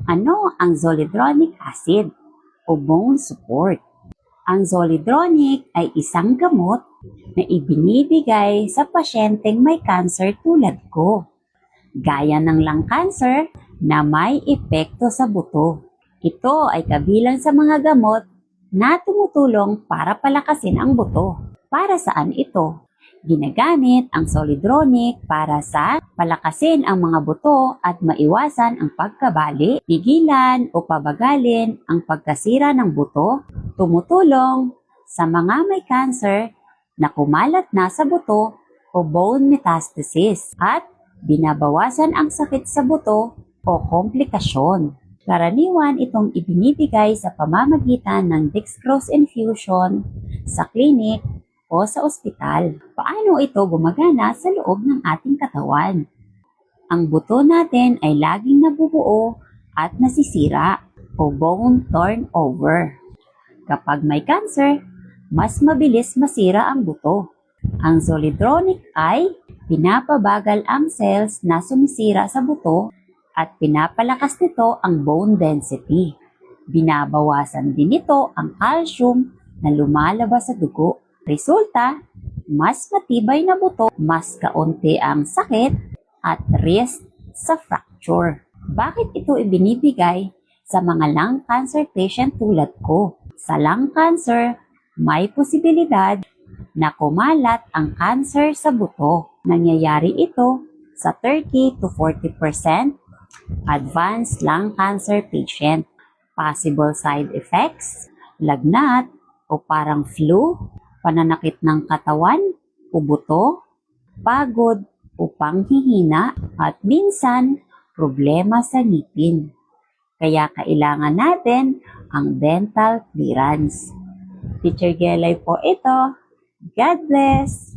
Ano ang zoledronic acid o bone support? Ang zoledronic ay isang gamot na ibinibigay sa pasyenteng may cancer tulad ko, gaya ng lung cancer na may epekto sa buto. Ito ay kabilang sa mga gamot na tumutulong para palakasin ang buto. Para saan ito? Ginagamit ang zoledronic para sa palakasin ang mga buto at maiwasan ang pagkabali, pigilan o pabagalin ang pagkasira ng buto, tumutulong sa mga may cancer na kumalat na sa buto o bone metastasis at binabawasan ang sakit sa buto o komplikasyon. Karaniwan itong ibinibigay sa pamamagitan ng dextrose infusion sa klinik o sa ospital. Paano ito gumagana sa loob ng ating katawan? Ang buto natin ay laging nabubuo at nasisira o bone turnover. Kapag may cancer, mas mabilis masira ang buto. Ang zoledronic ay pinapabagal ang cells na sumisira sa buto at pinapalakas nito ang bone density. Binabawasan din nito ang calcium na lumalabas sa dugo. Resulta, mas matibay na buto, mas kaunti ang sakit at risk sa fracture. Bakit ito ibinibigay sa mga lung cancer patient tulad ko? Sa lung cancer, may posibilidad na kumalat ang cancer sa buto. Nangyayari ito sa 30 to 40% advanced lung cancer patient. Possible side effects, lagnat o parang flu, pananakit ng katawan o buto, pagod o panghihina, at minsan problema sa ngipin. Kaya kailangan natin ang dental clearance. Teacher Gelay po ito. God bless!